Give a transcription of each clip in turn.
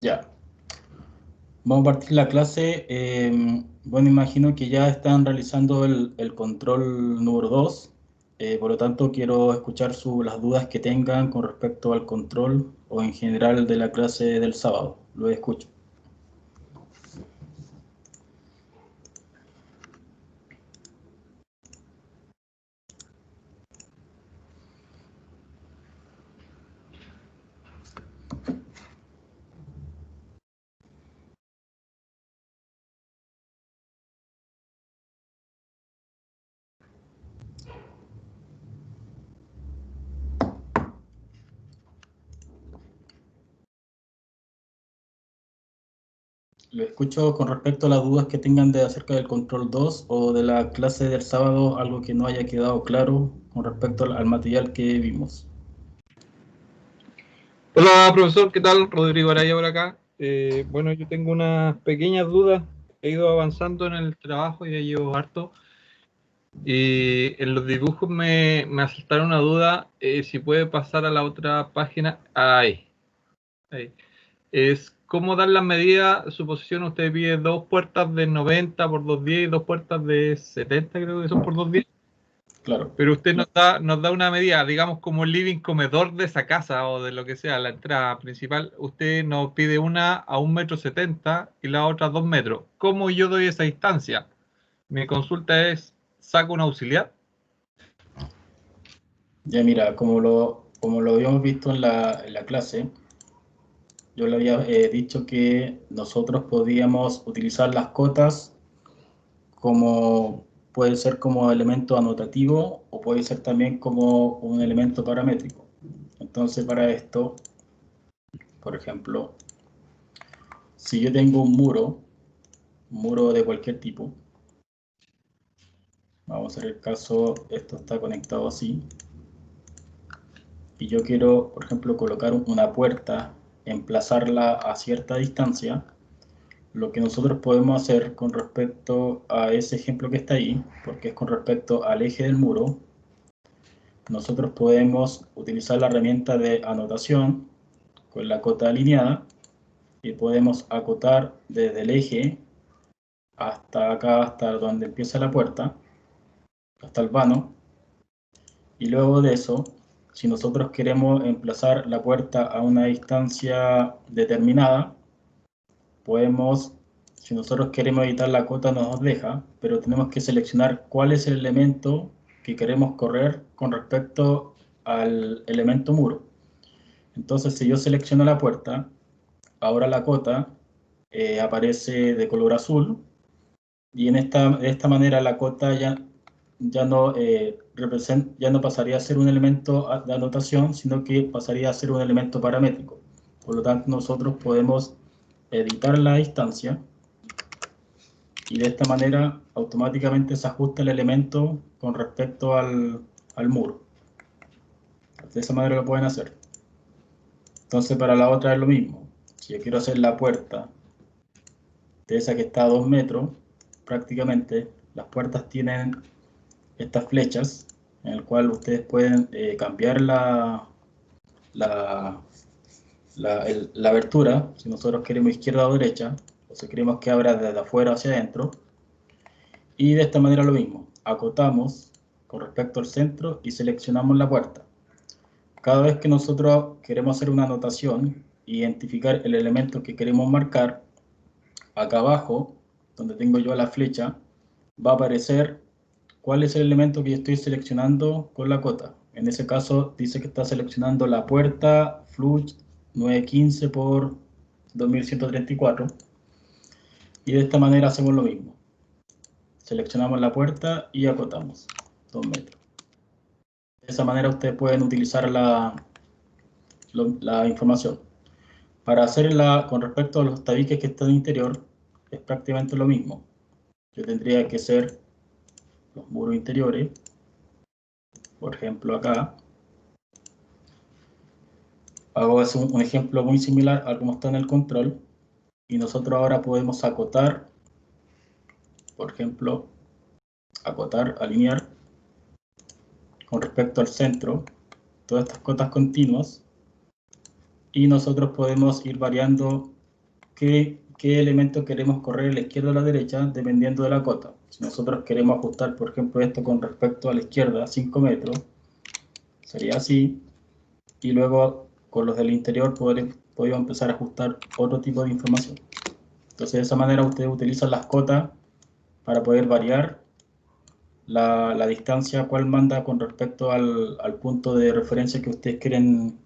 Ya. Vamos a partir la clase. Bueno, imagino que ya están realizando el control número 2. Por lo tanto, quiero escuchar las dudas que tengan con respecto al control o en general de la clase del sábado. Lo escucho. Lo escucho con respecto a las dudas que tengan acerca del control 2 o de la clase del sábado, algo que no haya quedado claro con respecto al material que vimos. Hola, profesor, ¿qué tal? Rodrigo Araya por acá. Bueno, yo tengo unas pequeñas dudas. He ido avanzando en el trabajo, ya llevo harto. Y en los dibujos me asaltaron una duda, si puede pasar a la otra página. Ahí. Es cómo dar las medidas. Su posición, usted pide dos puertas de 90 por 210 y dos puertas de 70, creo que son por 210. Claro. Pero usted nos da una medida, digamos, como el living comedor de esa casa o de lo que sea, la entrada principal. Usted nos pide una a 1,70 m y la otra a 2 metros. ¿Cómo yo doy esa distancia? Mi consulta es, ¿saco un auxiliar? Ya mira, como lo habíamos visto en la clase, yo le había dicho que nosotros podíamos utilizar las cotas como puede ser como elemento anotativo o puede ser también como un elemento paramétrico. Entonces para esto, por ejemplo, si yo tengo un muro de cualquier tipo, vamos a ver el caso, esto está conectado así, y yo quiero, por ejemplo, colocar una puerta, emplazarla a cierta distancia. Lo que nosotros podemos hacer con respecto a ese ejemplo que está ahí, porque es con respecto al eje del muro, nosotros podemos utilizar la herramienta de anotación con la cota alineada y podemos acotar desde el eje hasta acá, hasta donde empieza la puerta, hasta el vano, y luego de eso, si nosotros queremos emplazar la puerta a una distancia determinada, podemos, si nosotros queremos editar la cota nos deja, pero tenemos que seleccionar cuál es el elemento que queremos correr con respecto al elemento muro. Entonces, si yo selecciono la puerta, ahora la cota aparece de color azul y de esta manera la cota ya no ya no pasaría a ser un elemento de anotación, sino que pasaría a ser un elemento paramétrico. Por lo tanto, nosotros podemos editar la distancia y de esta manera automáticamente se ajusta el elemento con respecto al muro. De esa manera lo pueden hacer. Entonces para la otra es lo mismo. Si yo quiero hacer la puerta de esa que está a 2 metros, prácticamente las puertas tienen estas flechas en el cual ustedes pueden cambiar la abertura, si nosotros queremos izquierda o derecha, o si queremos que abra desde afuera hacia adentro. Y de esta manera lo mismo, acotamos con respecto al centro y seleccionamos la puerta. Cada vez que nosotros queremos hacer una anotación, identificar el elemento que queremos marcar, acá abajo, donde tengo yo la flecha, va a aparecer cuál es el elemento que yo estoy seleccionando con la cota. En ese caso dice que está seleccionando la puerta Fluch 915 por 2134. Y de esta manera hacemos lo mismo. Seleccionamos la puerta y acotamos 2 metros. De esa manera ustedes pueden utilizar la información. Para hacerla con respecto a los tabiques que están en interior, es prácticamente lo mismo. Yo tendría que hacer los muros interiores, por ejemplo acá. Hago un ejemplo muy similar a como está en el control. Y nosotros ahora podemos acotar, por ejemplo, acotar, alinear con respecto al centro, todas estas cotas continuas. Y nosotros podemos ir variando qué elemento queremos correr a la izquierda o a la derecha, dependiendo de la cota. Si nosotros queremos ajustar, por ejemplo, esto con respecto a la izquierda, 5 metros, sería así. Y luego, con los del interior, podemos empezar a ajustar otro tipo de información. Entonces, de esa manera, ustedes utilizan las cotas para poder variar la distancia, cuál manda con respecto al punto de referencia que ustedes quieren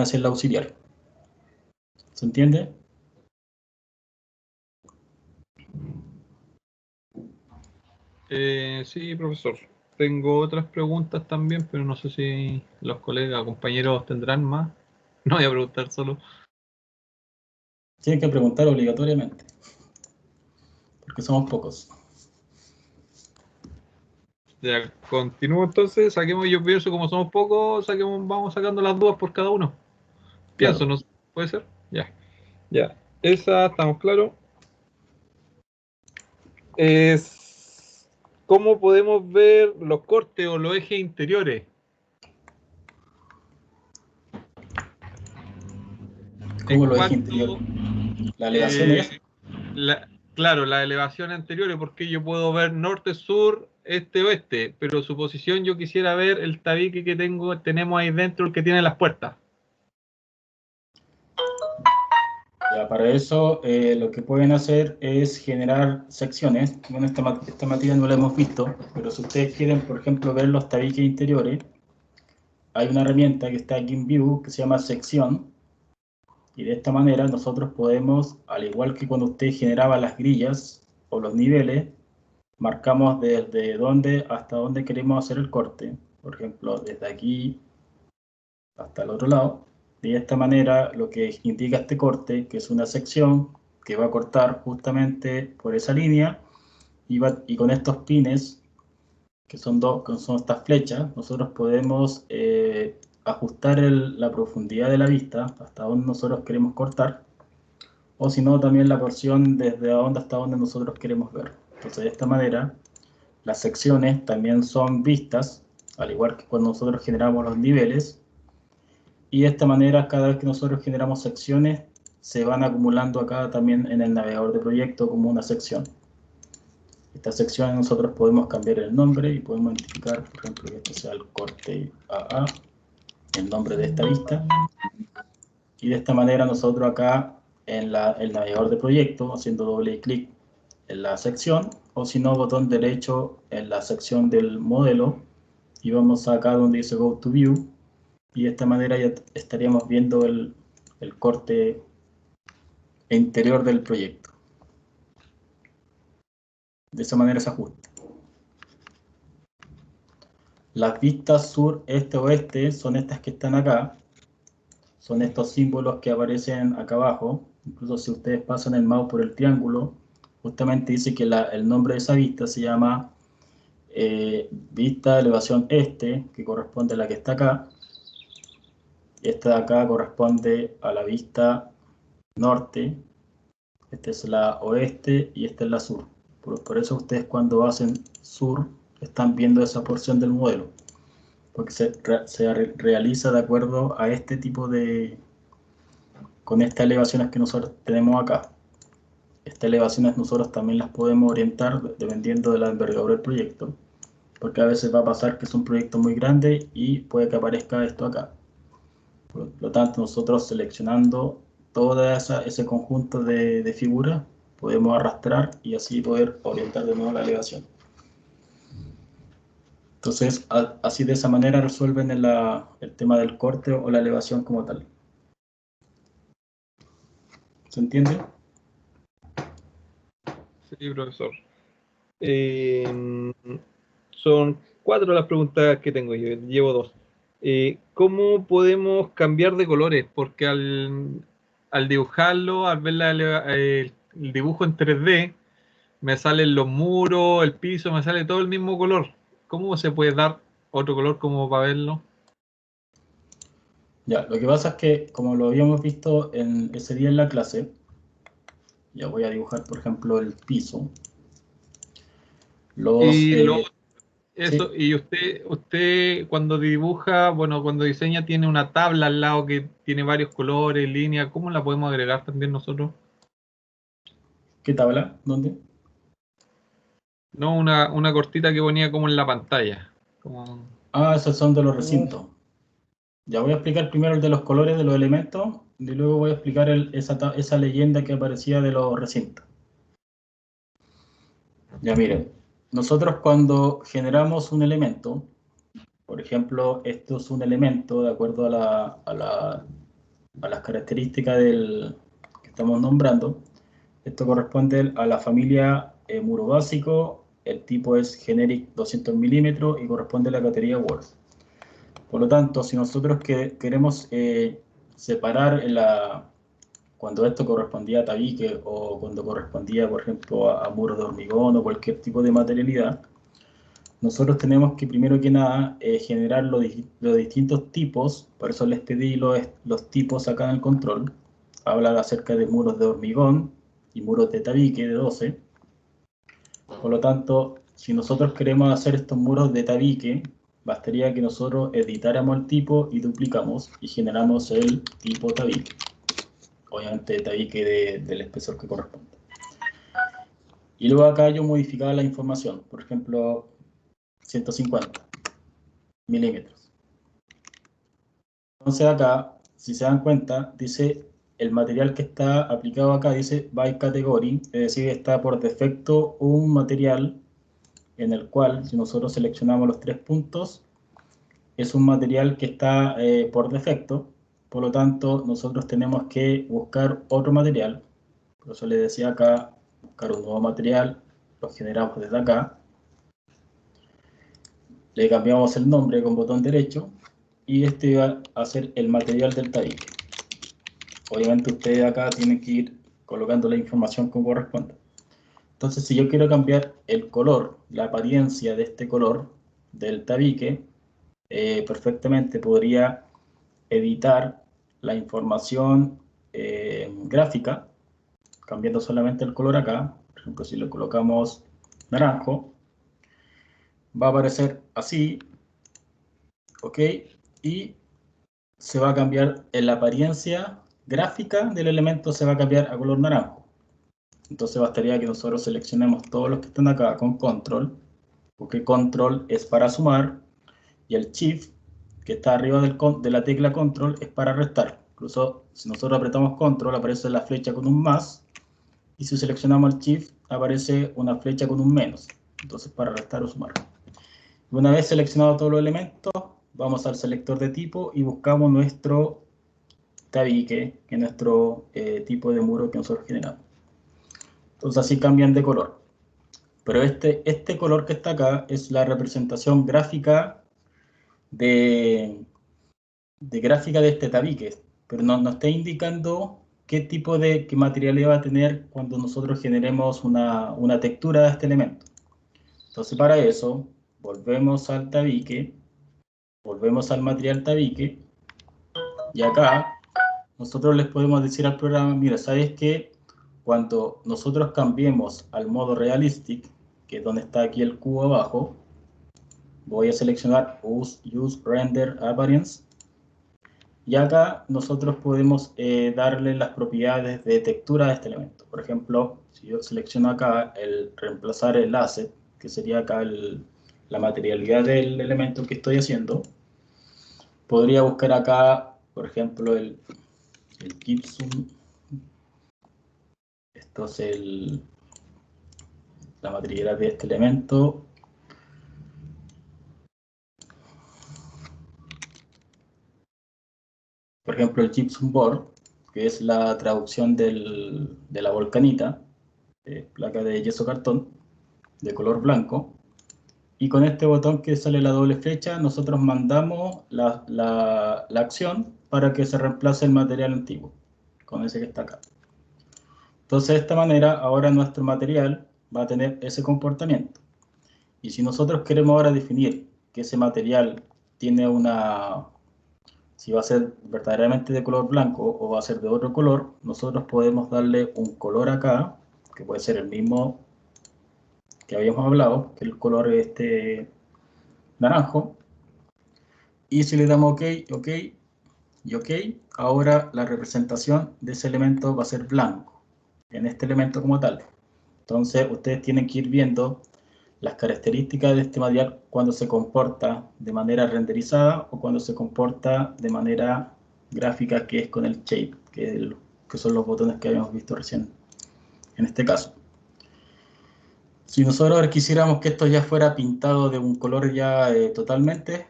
hacer la auxiliar. ¿Se entiende? Sí, profesor. Tengo otras preguntas también, pero no sé si los colegas, compañeros tendrán más. No voy a preguntar solo. Tienen que preguntar obligatoriamente, porque somos pocos. Ya, continúo entonces, saquemos, yo pienso como somos pocos, saquemos, vamos sacando las dudas por cada uno. Pienso, Claro. ¿no? ¿Puede ser? Ya. Ya. Esa, estamos claros. Es cómo podemos ver los cortes o los ejes interiores. ¿Cómo En lo dije cuanto, interior? La elevación eh, es, claro, las elevaciones anteriores, porque yo puedo ver norte, sur, este, oeste, pero su posición yo quisiera ver el tabique que tenemos ahí dentro, el que tiene las puertas. ya, para eso lo que pueden hacer es generar secciones. Bueno, esta materia no la hemos visto, pero si ustedes quieren, por ejemplo, ver los tabiques interiores, hay una herramienta que está aquí en View que se llama sección, y de esta manera nosotros podemos, al igual que cuando usted generaba las grillas o los niveles, marcamos desde dónde hasta dónde queremos hacer el corte. Por ejemplo, desde aquí hasta el otro lado. De esta manera, lo que indica este corte, que es una sección que va a cortar justamente por esa línea, y con estos pines, que son estas flechas, nosotros podemos ajustar la profundidad de la vista hasta donde nosotros queremos cortar, o si no, también la porción desde donde hasta donde nosotros queremos ver. Entonces, de esta manera, las secciones también son vistas, al igual que cuando nosotros generamos los niveles, y de esta manera, cada vez que nosotros generamos secciones, se van acumulando acá también en el navegador de proyecto como una sección. Esta sección nosotros podemos cambiar el nombre y podemos identificar, por ejemplo, que este sea el corte AA, el nombre de esta vista. Y de esta manera nosotros acá en el navegador de proyecto, haciendo doble clic en la sección, o si no, botón derecho en la sección del modelo, y vamos acá donde dice Go to View, y de esta manera ya estaríamos viendo el corte interior del proyecto. De esa manera se ajusta. Las vistas sur, este, oeste son estas que están acá. Son estos símbolos que aparecen acá abajo. Incluso si ustedes pasan el mouse por el triángulo, justamente dice que el nombre de esa vista se llama vista de elevación este, que corresponde a la que está acá. Esta de acá corresponde a la vista norte. Esta es la oeste y esta es la sur. Por eso ustedes cuando hacen sur están viendo esa porción del modelo, porque se realiza de acuerdo a este tipo con estas elevaciones que nosotros tenemos acá. Estas elevaciones nosotros también las podemos orientar dependiendo de la envergadura del proyecto, porque a veces va a pasar que es un proyecto muy grande y puede que aparezca esto acá. Por lo tanto, nosotros seleccionando todo ese conjunto de figuras, podemos arrastrar y así poder orientar de nuevo la elevación. Entonces, así de esa manera resuelven el tema del corte o la elevación como tal. ¿Se entiende? Sí, profesor. Son 4 las preguntas que tengo yo, llevo 2. ¿Cómo podemos cambiar de colores? Porque al dibujarlo, al ver el dibujo en 3D, me salen los muros, el piso, me sale todo el mismo color. ¿Cómo se puede dar otro color como para verlo? Ya, lo que pasa es que, como lo habíamos visto ese día en la clase, ya voy a dibujar, por ejemplo, el piso. Los, Y lo, eh, Eso, Sí, y usted cuando dibuja, bueno, cuando diseña tiene una tabla al lado que tiene varios colores, líneas, ¿cómo la podemos agregar también nosotros? ¿qué tabla? ¿Dónde? No, una cortita que ponía como en la pantalla. Como... Ah, esos son de los recintos. Ya voy a explicar primero el de los colores de los elementos y luego voy a explicar esa leyenda que aparecía de los recintos. Ya miren, nosotros cuando generamos un elemento, por ejemplo, esto es un elemento de acuerdo a las características que estamos nombrando. Esto corresponde a la familia muro básico, el tipo es generic 200 milímetros y corresponde a la categoría Word. Por lo tanto, si nosotros queremos separar cuando esto correspondía a tabique o cuando correspondía, por ejemplo, a muros de hormigón o cualquier tipo de materialidad, nosotros tenemos que primero que nada generar los distintos tipos, por eso les pedí los tipos acá en el control. Habla acerca de muros de hormigón y muros de tabique de 12. Por lo tanto, si nosotros queremos hacer estos muros de tabique, bastaría que nosotros editáramos el tipo y duplicamos y generamos el tipo tabique. Obviamente tabique del espesor que corresponde. Y luego acá yo modificaba la información, por ejemplo, 150 milímetros. Entonces acá, si se dan cuenta, dice el material que está aplicado acá, dice by category, es decir, está por defecto un material en el cual, si nosotros seleccionamos los 3 puntos, es un material que está por defecto, por lo tanto, nosotros tenemos que buscar otro material. Por eso les decía acá, buscar un nuevo material, lo generamos desde acá, le cambiamos el nombre con botón derecho y este va a ser el material del tabique. Obviamente ustedes acá tienen que ir colocando la información como corresponde. Entonces, si yo quiero cambiar el color, la apariencia de este color del tabique, perfectamente podría editar la información gráfica, cambiando solamente el color acá. Por ejemplo, si le colocamos naranjo, va a aparecer así, ¿ok? Y se va a cambiar en la apariencia gráfica del elemento, se va a cambiar a color naranjo. Entonces bastaría que nosotros seleccionemos todos los que están acá con control, porque control es para sumar y el shift que está arriba de la tecla control es para restar. Incluso si nosotros apretamos control aparece la flecha con un más y si seleccionamos el shift aparece una flecha con un menos. Entonces para restar o sumar. Una vez seleccionado todos los elementos, vamos al selector de tipo y buscamos nuestro tabique, que es nuestro tipo de muro que nosotros generamos. Entonces así cambian de color. Pero este color que está acá es la representación gráfica de este tabique, pero no está indicando qué tipo qué materialidad va a tener cuando nosotros generemos una textura de este elemento. Entonces para eso, volvemos al tabique, volvemos al material tabique, y acá nosotros les podemos decir al programa, mira, ¿sabes qué? Cuando nosotros cambiemos al modo realistic, que es donde está aquí el cubo abajo, voy a seleccionar Use Render Appearance, y acá nosotros podemos darle las propiedades de textura de este elemento. Por ejemplo, si yo selecciono acá el reemplazar el asset, que sería acá la materialidad del elemento que estoy haciendo, podría buscar acá, por ejemplo, el gypsum. Esto es la materialidad de este elemento. Por ejemplo, el gypsum board, que es la traducción de la volcanita, placa de yeso cartón, de color blanco. Y con este botón que sale la doble flecha, nosotros mandamos la acción para que se reemplace el material antiguo, con ese que está acá. Entonces, de esta manera, ahora nuestro material va a tener ese comportamiento. Y si nosotros queremos ahora definir que ese material tiene si va a ser verdaderamente de color blanco o va a ser de otro color, nosotros podemos darle un color acá, que puede ser el mismo que habíamos hablado, que el color naranjo. Y si le damos OK, OK y OK, ahora la representación de ese elemento va a ser blanco, en este elemento como tal. Entonces, ustedes tienen que ir viendo las características de este material cuando se comporta de manera renderizada o cuando se comporta de manera gráfica, que es con el shape, que son los botones que habíamos visto recién en este caso. Si nosotros ahora quisiéramos que esto ya fuera pintado de un color ya totalmente,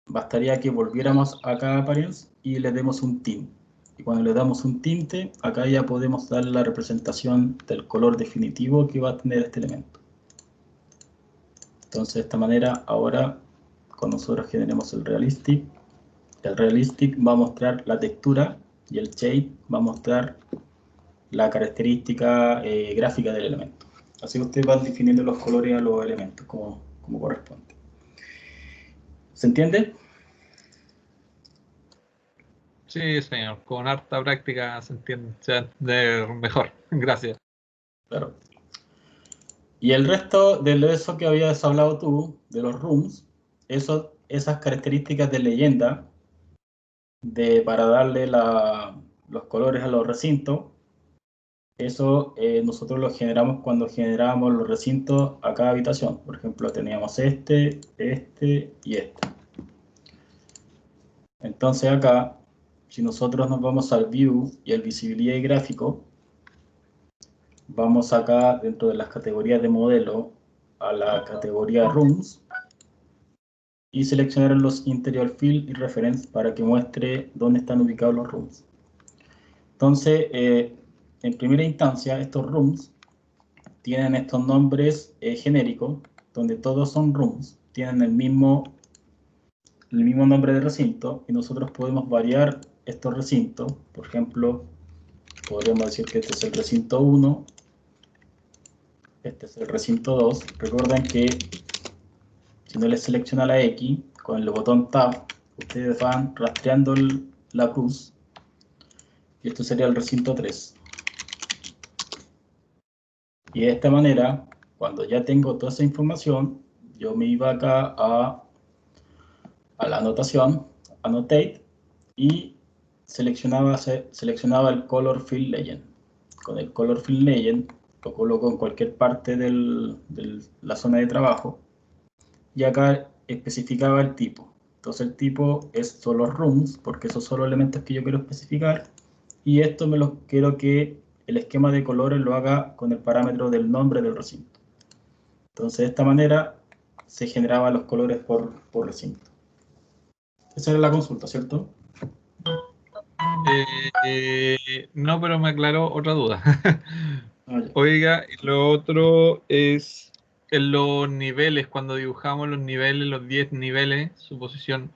bastaría que volviéramos acá a Appearance y le demos un tint. Y cuando le damos un tinte, acá ya podemos dar la representación del color definitivo que va a tener este elemento. Entonces, de esta manera, ahora, cuando nosotros generemos el Realistic va a mostrar la textura y el Shape va a mostrar la característica gráfica del elemento. Así que ustedes van definiendo los colores a los elementos como corresponde. ¿Se entiende? Sí, señor. Con harta práctica se entiende, se va a entender mejor. Gracias. Claro. Y el resto de eso que habías hablado tú, de los rooms, esas características de leyenda, para darle los colores a los recintos, eso nosotros lo generamos cuando generábamos los recintos a cada habitación. Por ejemplo, teníamos este y este. Entonces acá, si nosotros nos vamos al View y al Visibilidad y Gráfico, vamos acá dentro de las categorías de modelo a la categoría Rooms y seleccionar los Interior Field y Reference para que muestre dónde están ubicados los rooms. Entonces, en primera instancia, estos rooms tienen estos nombres genéricos, donde todos son rooms, tienen el mismo nombre de recinto, y nosotros podemos variar estos recintos. Por ejemplo, podríamos decir que este es el recinto 1, este es el recinto 2. Recuerden que si no les selecciona la X, con el botón Tab, ustedes van rastreando la cruz, y esto sería el recinto 3. Y de esta manera, cuando ya tengo toda esa información, yo me iba acá a la anotación, Annotate, y seleccionaba el Color Field Legend. Con el Color Field Legend lo coloco en cualquier parte de la zona de trabajo, y acá especificaba el tipo. Entonces el tipo es solo rooms, porque esos son los elementos que yo quiero especificar, y esto quiero que el esquema de colores lo haga con el parámetro del nombre del recinto. Entonces de esta manera se generaban los colores por recinto. Esa era la consulta, ¿cierto? No, pero me aclaró otra duda. Ah, ya. Oiga, lo otro es en los niveles, cuando dibujamos los niveles, los 10 niveles, su posición,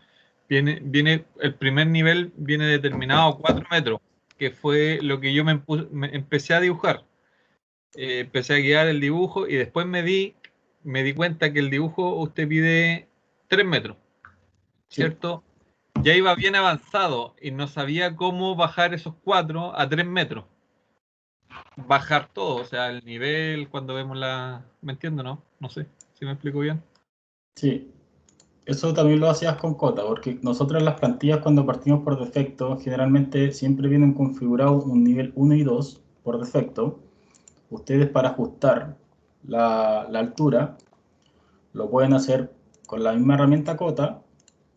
el primer nivel viene determinado a 4 metros, que fue lo que yo me empecé a dibujar. Empecé a guiar el dibujo y después me di cuenta que el dibujo usted pide 3 metros, Sí. ¿cierto? Ya iba bien avanzado y no sabía cómo bajar esos 4 a 3 metros. Bajar todo, o sea, el nivel, cuando vemos ¿me entiendo, no? No sé si me explico bien. Sí. Eso también lo hacías con Cota, porque nosotros en las plantillas cuando partimos por defecto, generalmente siempre vienen configurados un nivel 1 y 2 por defecto. Ustedes para ajustar la altura lo pueden hacer con la misma herramienta Cota,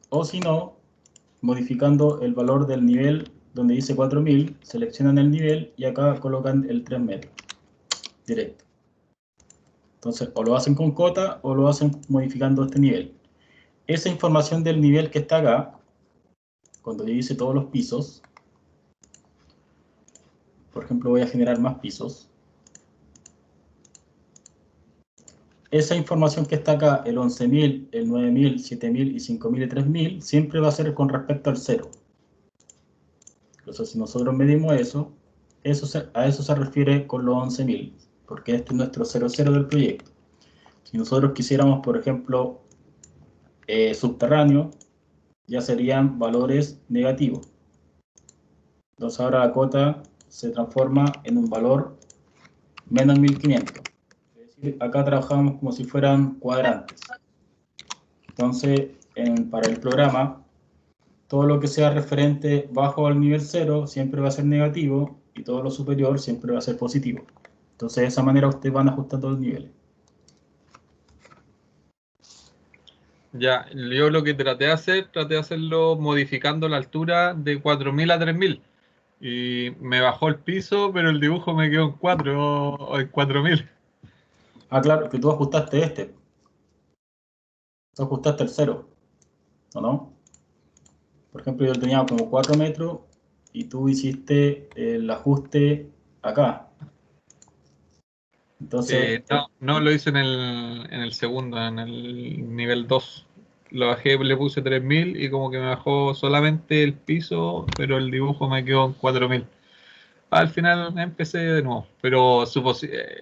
o si no, modificando el valor del nivel donde dice 4000, seleccionan el nivel y acá colocan el 3 metros directo. Entonces, o lo hacen con Cota o lo hacen modificando este nivel. Esa información del nivel que está acá, cuando yo hice todos los pisos, por ejemplo, voy a generar más pisos. Esa información que está acá, el 11.000, el 9.000, 7.000 y 5.000 y 3.000, siempre va a ser con respecto al 0. Entonces, si nosotros medimos eso, a eso se refiere con los 11.000, porque este es nuestro 0,0 del proyecto. Si nosotros quisiéramos, por ejemplo, subterráneo, ya serían valores negativos. Entonces ahora la cota se transforma en un valor menos 1500. Es decir, acá trabajamos como si fueran cuadrantes. Entonces, para el programa, todo lo que sea referente bajo al nivel 0 siempre va a ser negativo y todo lo superior siempre va a ser positivo. Entonces, de esa manera ustedes van ajustando los niveles. Ya, yo lo que traté de hacerlo modificando la altura de 4000 a 3000. Y me bajó el piso, pero el dibujo me quedó en 4 o en 4000. Ah, claro, que tú ajustaste este. Tú ajustaste el 0, ¿o no? Por ejemplo, yo tenía como 4 metros y tú hiciste el ajuste acá. Entonces, No, lo hice en el segundo, en el nivel 2. Lo bajé, le puse 3000 y como que me bajó solamente el piso, pero el dibujo me quedó en 4000. Al final empecé de nuevo, pero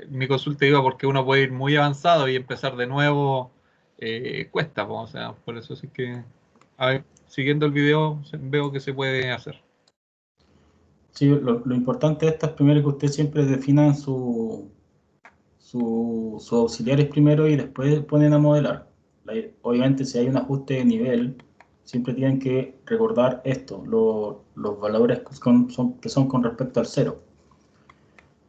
mi consulta iba porque uno puede ir muy avanzado y empezar de nuevo cuesta, po. O sea, por eso sí que, a ver, siguiendo el video veo que se puede hacer. sí, lo importante de esto es primero que ustedes siempre definan sus auxiliares primero y después ponen a modelar. Obviamente, si hay un ajuste de nivel, siempre tienen que recordar esto, los valores que son con respecto al 0.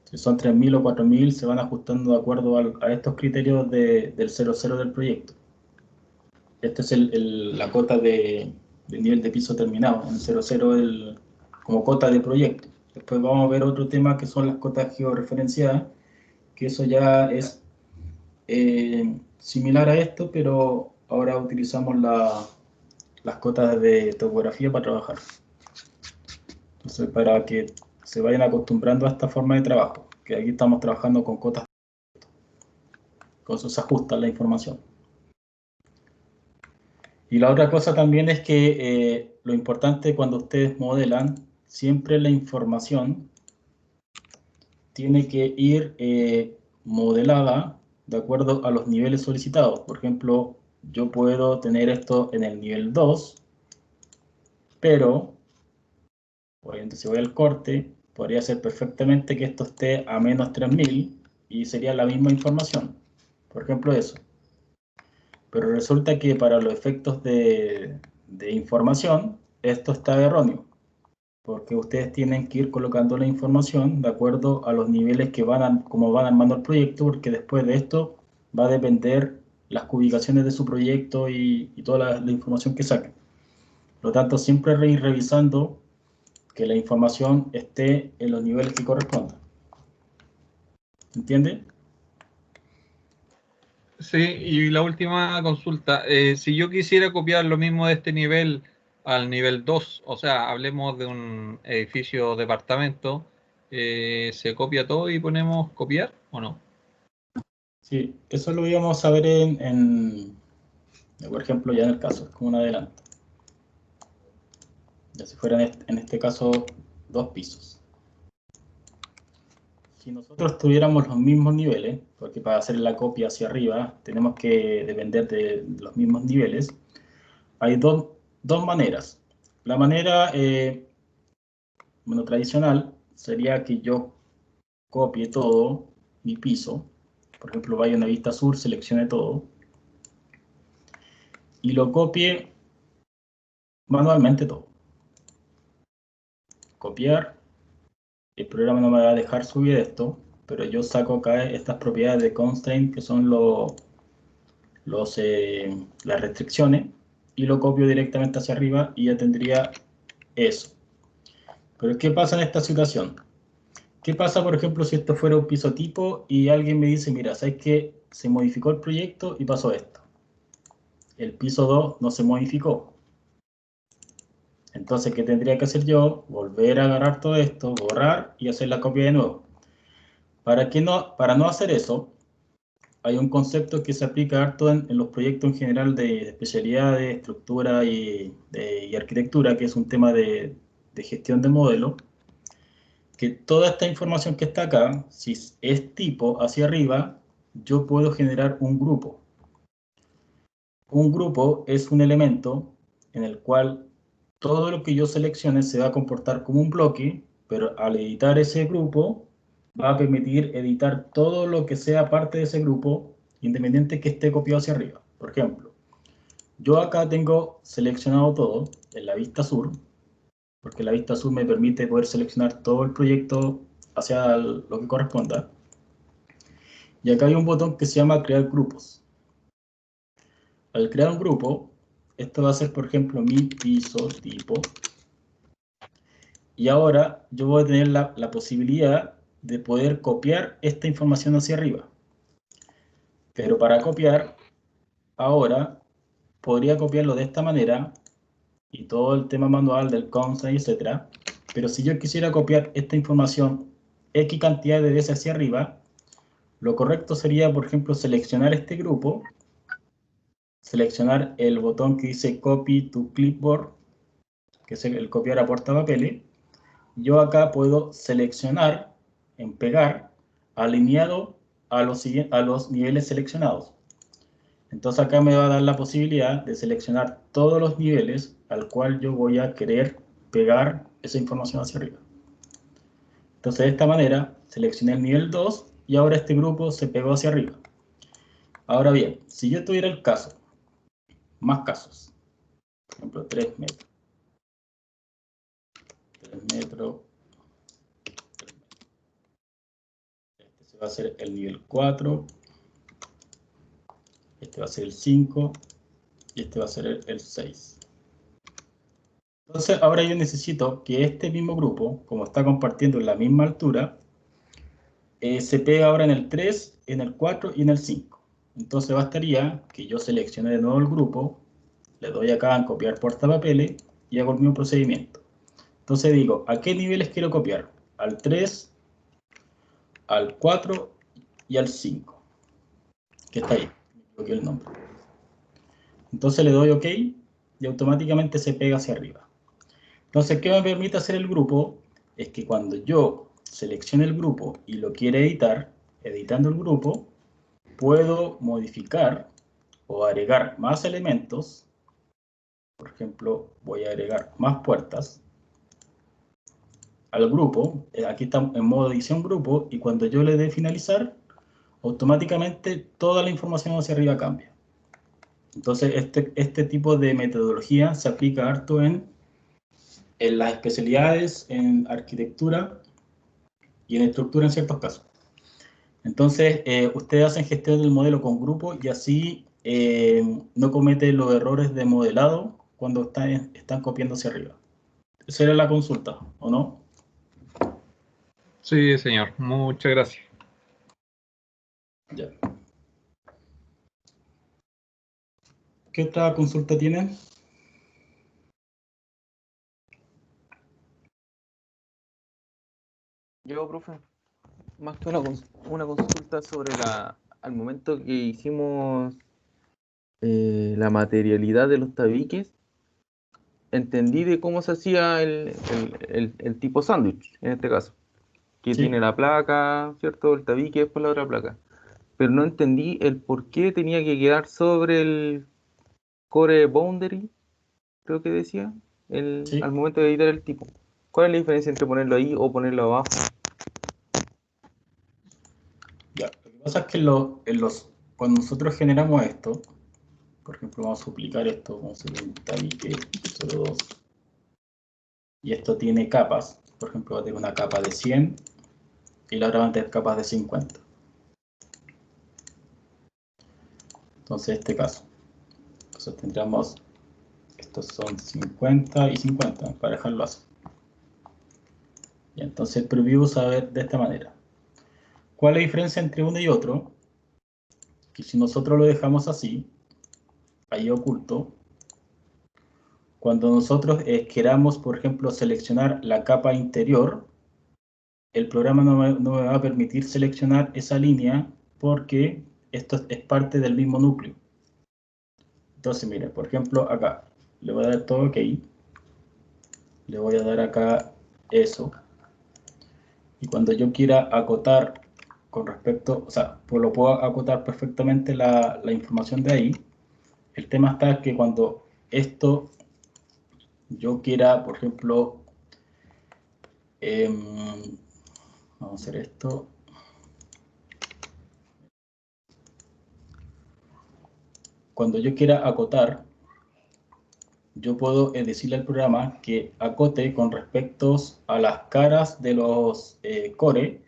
Si son 3000 o 4000, se van ajustando de acuerdo a estos criterios del 00 del proyecto. Esta es la cota del nivel de piso terminado, en 00 como cota de proyecto. Después vamos a ver otro tema que son las cotas georreferenciadas, que eso ya es similar a esto, pero ahora utilizamos las cotas de topografía para trabajar. Entonces, para que se vayan acostumbrando a esta forma de trabajo, que aquí estamos trabajando con cotas, con eso se ajusta la información. Y la otra cosa también es que lo importante cuando ustedes modelan, siempre la información tiene que ir modelada de acuerdo a los niveles solicitados. Por ejemplo, yo puedo tener esto en el nivel 2, pero, obviamente si voy al corte, podría ser perfectamente que esto esté a menos 3000 y sería la misma información. Por ejemplo, eso. Pero resulta que para los efectos de información, esto está erróneo, porque ustedes tienen que ir colocando la información de acuerdo a los niveles que como van armando el proyecto, porque después de esto va a depender las ubicaciones de su proyecto y toda la información que saquen. Por lo tanto, siempre ir revisando que la información esté en los niveles que correspondan. ¿Entiende? Sí, y la última consulta, si yo quisiera copiar lo mismo de este nivel al nivel 2, o sea, hablemos de un edificio departamento, ¿se copia todo y ponemos copiar o no? Sí, eso lo íbamos a ver por ejemplo, ya en el caso, como un adelanto. Ya si fuera en este caso 2 pisos. Si nosotros tuviéramos los mismos niveles, porque para hacer la copia hacia arriba tenemos que depender de los mismos niveles, hay dos maneras. La manera tradicional sería que yo copie todo mi piso, por ejemplo, vaya a una vista sur, seleccione todo, y lo copie manualmente todo. Copiar, el programa no me va a dejar subir esto, pero yo saco acá estas propiedades de constraint que son las restricciones y lo copio directamente hacia arriba y ya tendría eso. Pero ¿qué pasa en esta situación? ¿Qué pasa, por ejemplo, si esto fuera un piso tipo y alguien me dice, mira, ¿sabes qué? Se modificó el proyecto y pasó esto. El piso 2 no se modificó. Entonces, ¿qué tendría que hacer yo? Volver a agarrar todo esto, borrar y hacer la copia de nuevo. Para no hacer eso, hay un concepto que se aplica harto en los proyectos en general de especialidad de estructura y arquitectura, que es un tema de gestión de modelo, que toda esta información que está acá, si es tipo hacia arriba, yo puedo generar un grupo. Un grupo es un elemento en el cual todo lo que yo seleccione se va a comportar como un bloque, pero al editar ese grupo va a permitir editar todo lo que sea parte de ese grupo, independiente que esté copiado hacia arriba. Por ejemplo, yo acá tengo seleccionado todo en la vista sur, porque la vista sur me permite poder seleccionar todo el proyecto hacia lo que corresponda. Y acá hay un botón que se llama crear grupos. Al crear un grupo, esto va a ser, por ejemplo, mi piso tipo. Y ahora yo voy a tener la posibilidad de poder copiar esta información hacia arriba. Pero para copiar, ahora podría copiarlo de esta manera y todo el tema manual del console, etcétera. Pero si yo quisiera copiar esta información X cantidad de veces hacia arriba, lo correcto sería, por ejemplo, seleccionar este grupo, seleccionar el botón que dice Copy to Clipboard, que es el copiar a portapapeles. Yo acá puedo seleccionar en pegar alineado a los niveles seleccionados. Entonces acá me va a dar la posibilidad de seleccionar todos los niveles al cual yo voy a querer pegar esa información hacia arriba. Entonces de esta manera seleccioné el nivel 2 y ahora este grupo se pegó hacia arriba. Ahora bien, si yo tuviera el caso, más casos, por ejemplo 3 metros, 3 metros, este va a ser el nivel 4, este va a ser el 5 y este va a ser el 6. Entonces ahora yo necesito que este mismo grupo, como está compartiendo en la misma altura, se pega ahora en el 3, en el 4 y en el 5. Entonces bastaría que yo seleccione de nuevo el grupo, le doy acá en copiar portapapeles y hago el mismo procedimiento. Entonces digo, ¿a qué niveles quiero copiar? Al 3, al 4 y al 5, que está ahí, me equivoqué el nombre. Entonces le doy OK y automáticamente se pega hacia arriba. Entonces, ¿qué me permite hacer el grupo? Es que cuando yo seleccione el grupo y lo quiera editar, editando el grupo, puedo modificar o agregar más elementos. Por ejemplo, voy a agregar más puertas al grupo. Aquí está en modo edición grupo y cuando yo le dé finalizar, automáticamente toda la información hacia arriba cambia. Entonces, este tipo de metodología se aplica harto en las especialidades, en arquitectura y en estructura en ciertos casos. Entonces, ustedes hacen gestión del modelo con grupo y así no cometen los errores de modelado cuando están copiando hacia arriba. Esa era la consulta, ¿o no? Sí, señor. Muchas gracias. Ya. ¿Qué otra consulta tienen? Yo, profe, más que una consulta sobre al momento que hicimos la materialidad de los tabiques, entendí de cómo se hacía el tipo sándwich, en este caso, que Sí. tiene la placa, ¿cierto? El tabique y después la otra placa. Pero no entendí el por qué tenía que quedar sobre el core boundary, creo que decía, Sí. al momento de editar el tipo. ¿Cuál es la diferencia entre ponerlo ahí o ponerlo abajo? Ya. Lo que pasa es que cuando nosotros generamos esto, por ejemplo, vamos a duplicar esto, vamos a hacer un tabique 02, y esto tiene capas, por ejemplo, va a tener una capa de 100 y la otra va a tener capas de 50. Entonces, este caso. Entonces tendríamos, estos son 50 y 50, para dejarlo así. Y entonces el preview se va a ver de esta manera. ¿Cuál es la diferencia entre uno y otro? Que si nosotros lo dejamos así, ahí oculto, cuando nosotros queramos, por ejemplo, seleccionar la capa interior, el programa no me va a permitir seleccionar esa línea porque esto es parte del mismo núcleo. Entonces, mire, por ejemplo, acá, le voy a dar todo OK, le voy a dar acá eso, y cuando yo quiera acotar con respecto, o sea, pues lo puedo acotar perfectamente la información de ahí. El tema está que cuando esto yo quiera, por ejemplo, vamos a hacer esto. Cuando yo quiera acotar yo puedo decirle al programa que acote con respecto a las caras de los core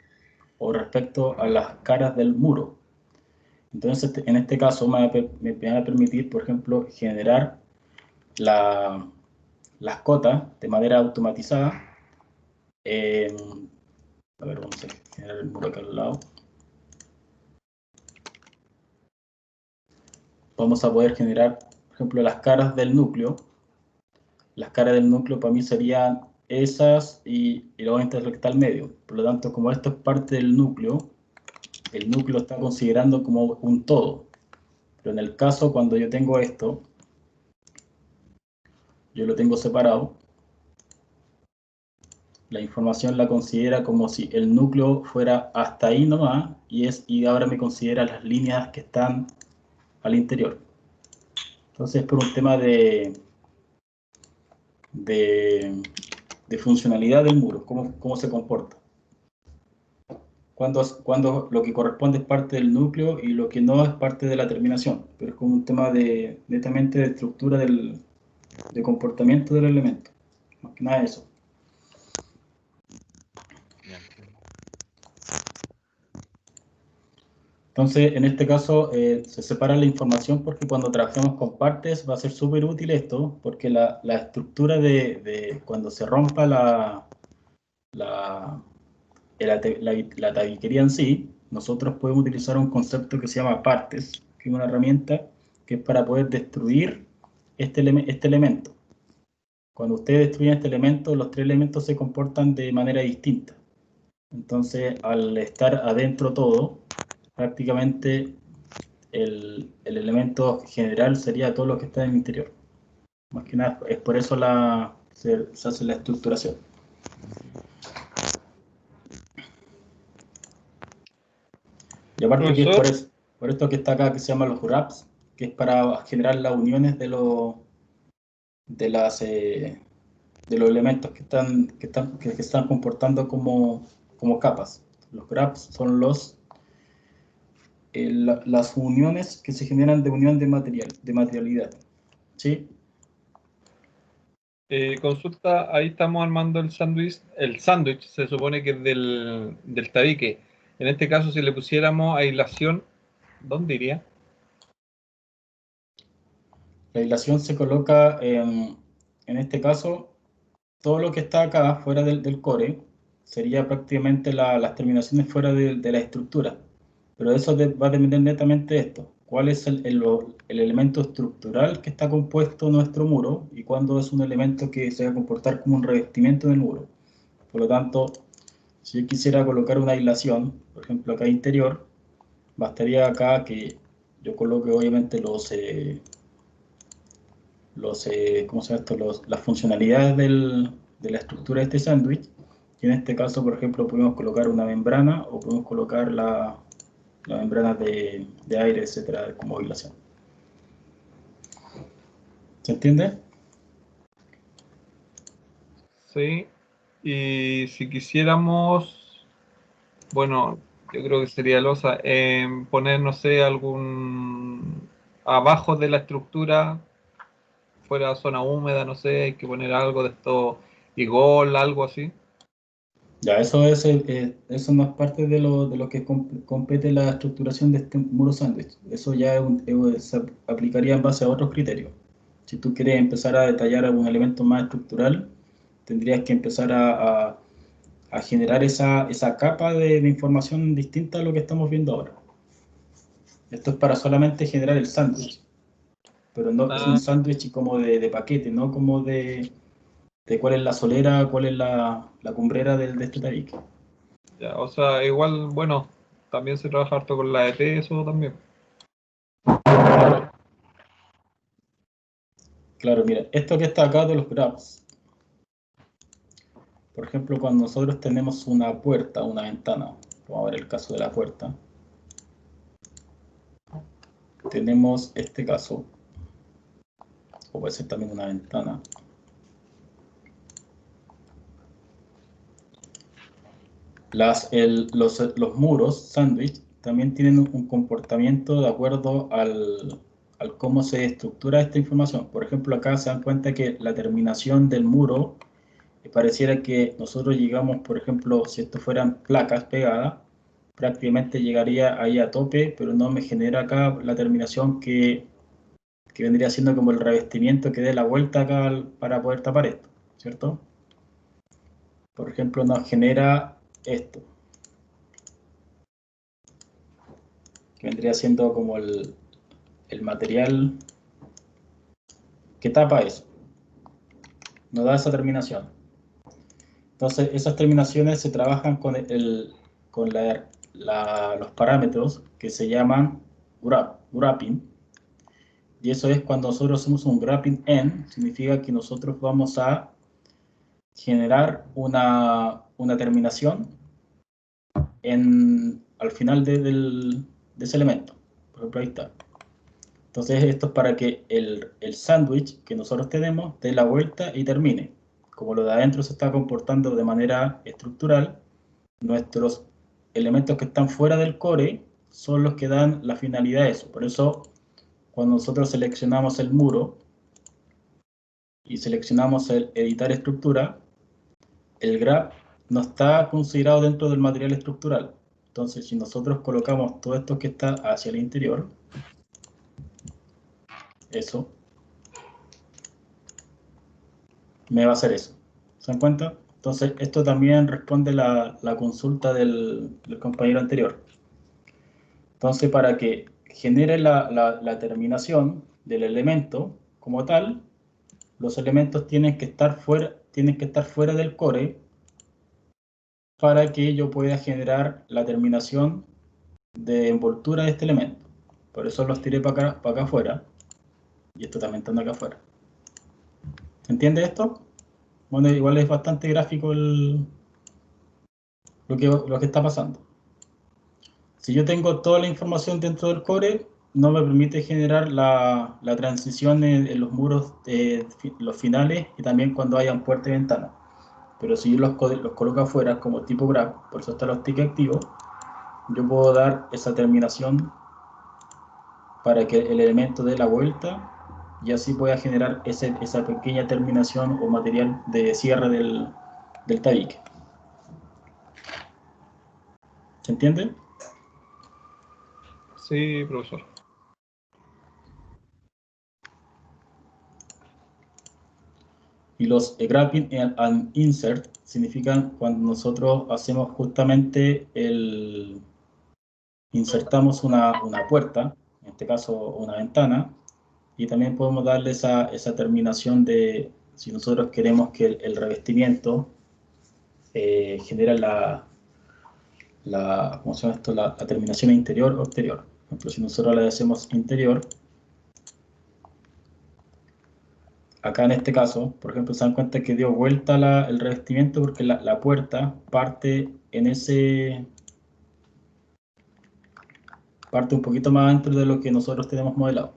o respecto a las caras del muro. Entonces, en este caso me va a permitir, por ejemplo, generar las cotas de manera automatizada. A ver, vamos a generar el muro acá al lado. Vamos a poder generar, por ejemplo, las caras del núcleo. Las caras del núcleo para mí serían esas y obviamente es lo que está al medio. Por lo tanto, como esto es parte del núcleo, el núcleo está considerando como un todo. Pero en el caso cuando yo tengo esto, yo lo tengo separado, la información la considera como si el núcleo fuera hasta ahí nomás y ahora me considera las líneas que están al interior. Entonces, por un tema de funcionalidad del muro, cómo se comporta. Cuando lo que corresponde es parte del núcleo y lo que no es parte de la terminación, pero es como un tema netamente de estructura de comportamiento del elemento. Más que nada eso. Entonces, en este caso, se separa la información porque cuando trabajemos con partes va a ser súper útil esto, porque la estructura de cuando se rompa la tabiquería en sí, nosotros podemos utilizar un concepto que se llama partes, que es una herramienta que es para poder destruir este elemento. Cuando ustedes destruyen este elemento, los tres elementos se comportan de manera distinta. Entonces, al estar adentro todo, prácticamente el elemento general sería todo lo que está en el interior. Más que nada, es por eso se hace la estructuración. Y aparte que es por esto que está acá, que se llama los wraps, que es para generar las uniones de los elementos que están comportando como capas. Los wraps son las uniones que se generan de unión de materialidad. ¿Sí? Consulta, ahí estamos armando el sándwich. El sándwich se supone que es del tabique. En este caso, si le pusiéramos aislación, ¿dónde iría? La aislación se coloca, en este caso, todo lo que está acá fuera del core sería prácticamente las terminaciones fuera de la estructura. Pero eso va a depender netamente de esto. ¿Cuál es el elemento estructural que está compuesto nuestro muro y cuándo es un elemento que se va a comportar como un revestimiento del muro? Por lo tanto, si yo quisiera colocar una aislación, por ejemplo acá interior, bastaría acá que yo coloque obviamente ¿cómo se llama esto? Las funcionalidades de la estructura de este sándwich. Y en este caso, por ejemplo, podemos colocar una membrana o podemos colocar la membrana de aire, etcétera, como aislación. ¿Se entiende? Sí. Y si quisiéramos, bueno, yo creo que sería losa, poner, no sé, algún abajo de la estructura, fuera zona húmeda, no sé, hay que poner algo de esto, igol, algo así. Ya, eso no es parte de lo que compete la estructuración de este muro sándwich. Eso ya se aplicaría en base a otros criterios. Si tú quieres empezar a detallar algún elemento más estructural, tendrías que empezar a generar esa capa de información distinta a lo que estamos viendo ahora. Esto es para solamente generar el sándwich, pero no es un sándwich como de paquete, no como de cuál es la solera, cuál es la cumbrera de este tabique. Ya, o sea, igual, bueno, también se trabaja harto con la ET, eso también. Claro, mira, esto que está acá de los graphs, por ejemplo, cuando nosotros tenemos una puerta, una ventana, vamos a ver el caso de la puerta, tenemos este caso, o puede ser también una ventana. Los muros sándwich también tienen un comportamiento de acuerdo al cómo se estructura esta información. Por ejemplo, acá se dan cuenta que la terminación del muro pareciera que nosotros llegamos, por ejemplo, si esto fueran placas pegadas, prácticamente llegaría ahí a tope, pero no me genera acá la terminación que vendría siendo como el revestimiento que dé la vuelta acá para poder tapar esto, ¿cierto? Por ejemplo, nos genera esto, que vendría siendo como el material que tapa eso, nos da esa terminación. Entonces, esas terminaciones se trabajan con los parámetros que se llaman wrapping, y eso es cuando nosotros hacemos un wrapping n, significa que nosotros vamos a generar una terminación al final de ese elemento. Por ejemplo, ahí está. Entonces, esto es para que el sándwich que nosotros tenemos dé la vuelta y termine. Como lo de adentro se está comportando de manera estructural, nuestros elementos que están fuera del core son los que dan la finalidad de eso. Por eso, cuando nosotros seleccionamos el muro y seleccionamos el editar estructura, el graph no está considerado dentro del material estructural. Entonces, si nosotros colocamos todo esto que está hacia el interior, eso, me va a hacer eso. ¿Se dan cuenta? Entonces, esto también responde la consulta del compañero anterior. Entonces, para que genere la terminación del elemento como tal, los elementos tienen que estar fuera del core para que yo pueda generar la terminación de envoltura de este elemento. Por eso los tiré para acá afuera, y esto también está acá afuera. ¿Se entiende esto? Bueno, igual es bastante gráfico lo que está pasando. Si yo tengo toda la información dentro del core, no me permite generar la transición en los muros, los finales, y también cuando hayan puerta y ventana. Pero si yo los coloco afuera como tipo graph, por eso están los tickets activos, yo puedo dar esa terminación para que el elemento dé la vuelta y así pueda generar esa pequeña terminación o material de cierre del tabique. ¿Se entiende? Sí, profesor. Y los wrapping and insert significan cuando nosotros hacemos justamente insertamos una puerta, en este caso una ventana, y también podemos darle esa terminación de, si nosotros queremos que el revestimiento genera ¿cómo se llama esto? La terminación interior o exterior. Por ejemplo, si nosotros le hacemos interior, acá en este caso, por ejemplo, se dan cuenta que dio vuelta el revestimiento porque la puerta parte parte un poquito más dentro de lo que nosotros tenemos modelado.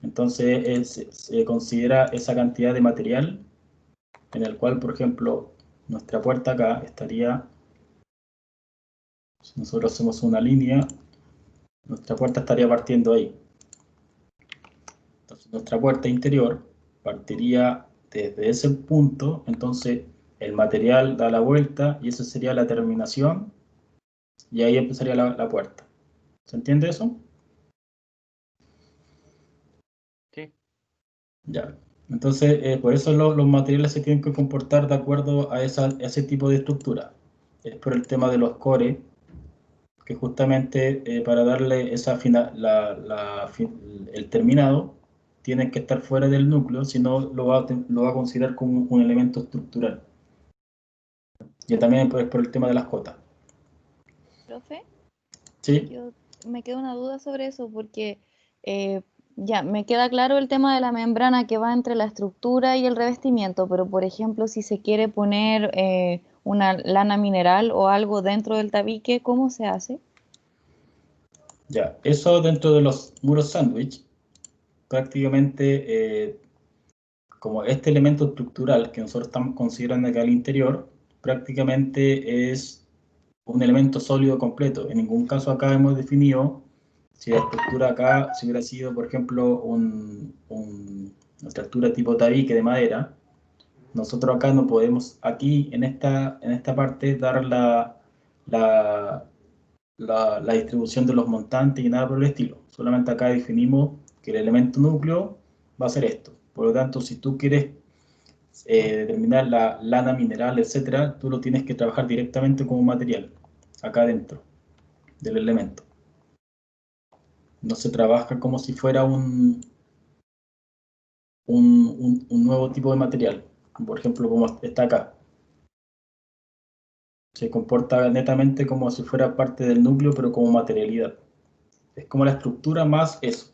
Entonces se considera esa cantidad de material en el cual, por ejemplo, nuestra puerta acá estaría, si nosotros hacemos una línea, nuestra puerta estaría partiendo ahí. Entonces nuestra puerta interior partiría desde ese punto, entonces el material da la vuelta y esa sería la terminación y ahí empezaría la puerta. ¿Se entiende eso? Sí. Ya. Entonces, por eso los materiales se tienen que comportar de acuerdo a ese tipo de estructura. Es por el tema de los cores, que justamente para darle el terminado, tienen que estar fuera del núcleo, si no lo va a considerar como un elemento estructural. Y también es por el tema de las cotas. Profe, ¿Sí? yo me queda una duda sobre eso porque ya me queda claro el tema de la membrana que va entre la estructura y el revestimiento, pero por ejemplo, si se quiere poner una lana mineral o algo dentro del tabique, ¿cómo se hace? Ya, eso dentro de los muros sándwich, prácticamente como este elemento estructural que nosotros estamos considerando acá al interior, prácticamente es un elemento sólido completo. En ningún caso acá hemos definido Si la estructura acá, si hubiera sido, por ejemplo, una estructura tipo tabique de madera, nosotros acá no podemos, aquí en esta parte, dar la distribución de los montantes y nada por el estilo. Solamente acá definimos que el elemento núcleo va a ser esto. Por lo tanto, si tú quieres determinar la lana mineral, etcétera, tú lo tienes que trabajar directamente como material, acá dentro del elemento. No se trabaja como si fuera un nuevo tipo de material, por ejemplo, como está acá. Se comporta netamente como si fuera parte del núcleo, pero como materialidad. Es como la estructura más eso.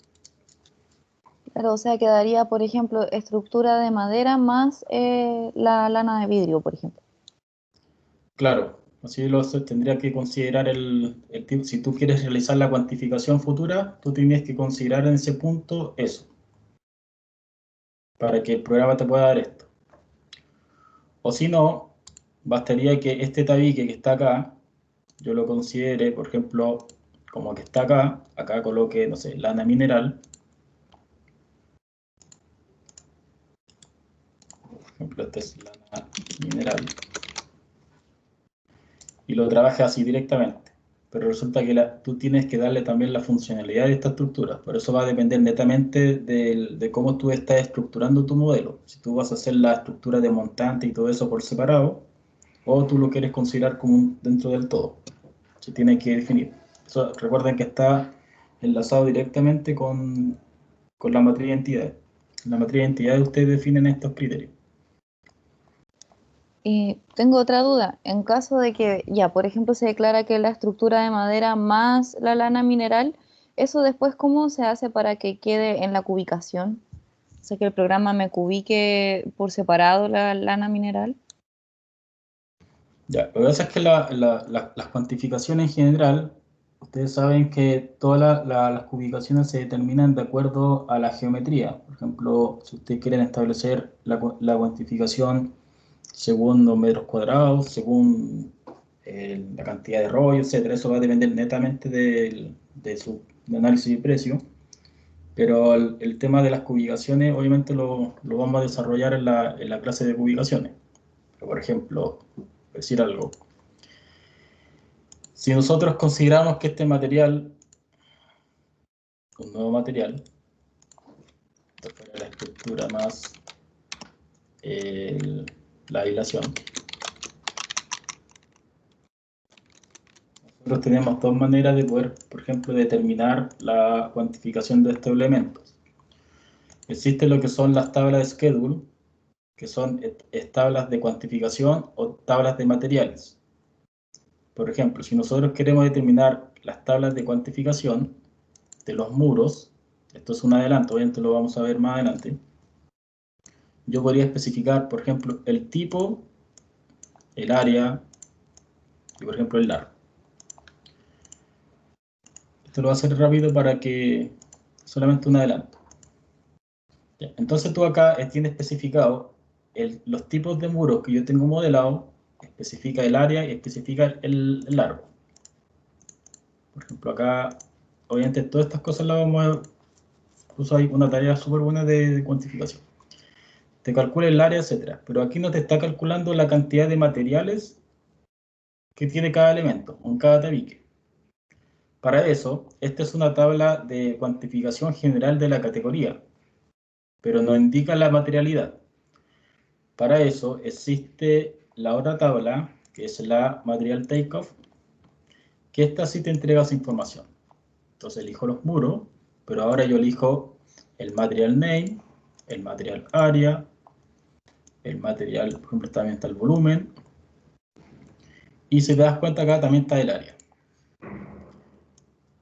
Claro, o sea, quedaría, por ejemplo, estructura de madera más la lana de vidrio, por ejemplo. Claro, así tendría que considerar el tipo. Si tú quieres realizar la cuantificación futura, tú tienes que considerar en ese punto eso, para que el programa te pueda dar esto. O si no, bastaría que este tabique que está acá, yo lo considere, por ejemplo, como que está acá coloque, no sé, lana mineral. Por ejemplo, esta es lana mineral. Y lo trabaje así directamente. Pero resulta que tú tienes que darle también la funcionalidad de esta estructura. Por eso va a depender netamente de cómo tú estás estructurando tu modelo. Si tú vas a hacer la estructura de montante y todo eso por separado, o tú lo quieres considerar como dentro del todo. Se tiene que definir. Eso, recuerden que está enlazado directamente con la matriz de entidades. En la matriz de entidades ustedes definen estos criterios. Y tengo otra duda. En caso de que, ya, por ejemplo, se declara que la estructura de madera más la lana mineral, ¿eso después cómo se hace para que quede en la cubicación? O sea, que el programa me cubique por separado la lana mineral. Ya, lo que pasa es que las cuantificaciones en general, ustedes saben que todas las cubicaciones se determinan de acuerdo a la geometría. Por ejemplo, si ustedes quieren establecer la cuantificación según los metros cuadrados, según la cantidad de rollo, etcétera, eso va a depender netamente de su análisis de precio. Pero el tema de las cubicaciones, obviamente lo vamos a desarrollar en la clase de cubicaciones. Pero, por ejemplo, decir algo. Si nosotros consideramos que este material, un nuevo material, esta fuera la estructura más la aislación, nosotros tenemos dos maneras de poder, por ejemplo, determinar la cuantificación de estos elementos. Existe lo que son las tablas de schedule, que son tablas de cuantificación o tablas de materiales. Por ejemplo, si nosotros queremos determinar las tablas de cuantificación de los muros, esto es un adelanto, obviamente lo vamos a ver más adelante, yo podría especificar, por ejemplo, el tipo, el área y, por ejemplo, el largo. Esto lo voy a hacer rápido para que solamente un adelanto. Entonces tú acá tienes especificado los tipos de muros que yo tengo modelado, especifica el área y especifica el largo. Por ejemplo, acá, obviamente todas estas cosas las vamos a... Incluso hay una tarea súper buena de cuantificación. Te calcula el área, etcétera. Pero aquí no te está calculando la cantidad de materiales que tiene cada elemento, en cada tabique. Para eso, esta es una tabla de cuantificación general de la categoría, pero no indica la materialidad. Para eso existe la otra tabla, que es la Material Takeoff, que esta sí te entrega esa información. Entonces elijo los muros, pero ahora yo elijo el Material Name, el Material Area, el material, por ejemplo, también está el volumen, y si te das cuenta acá también está el área.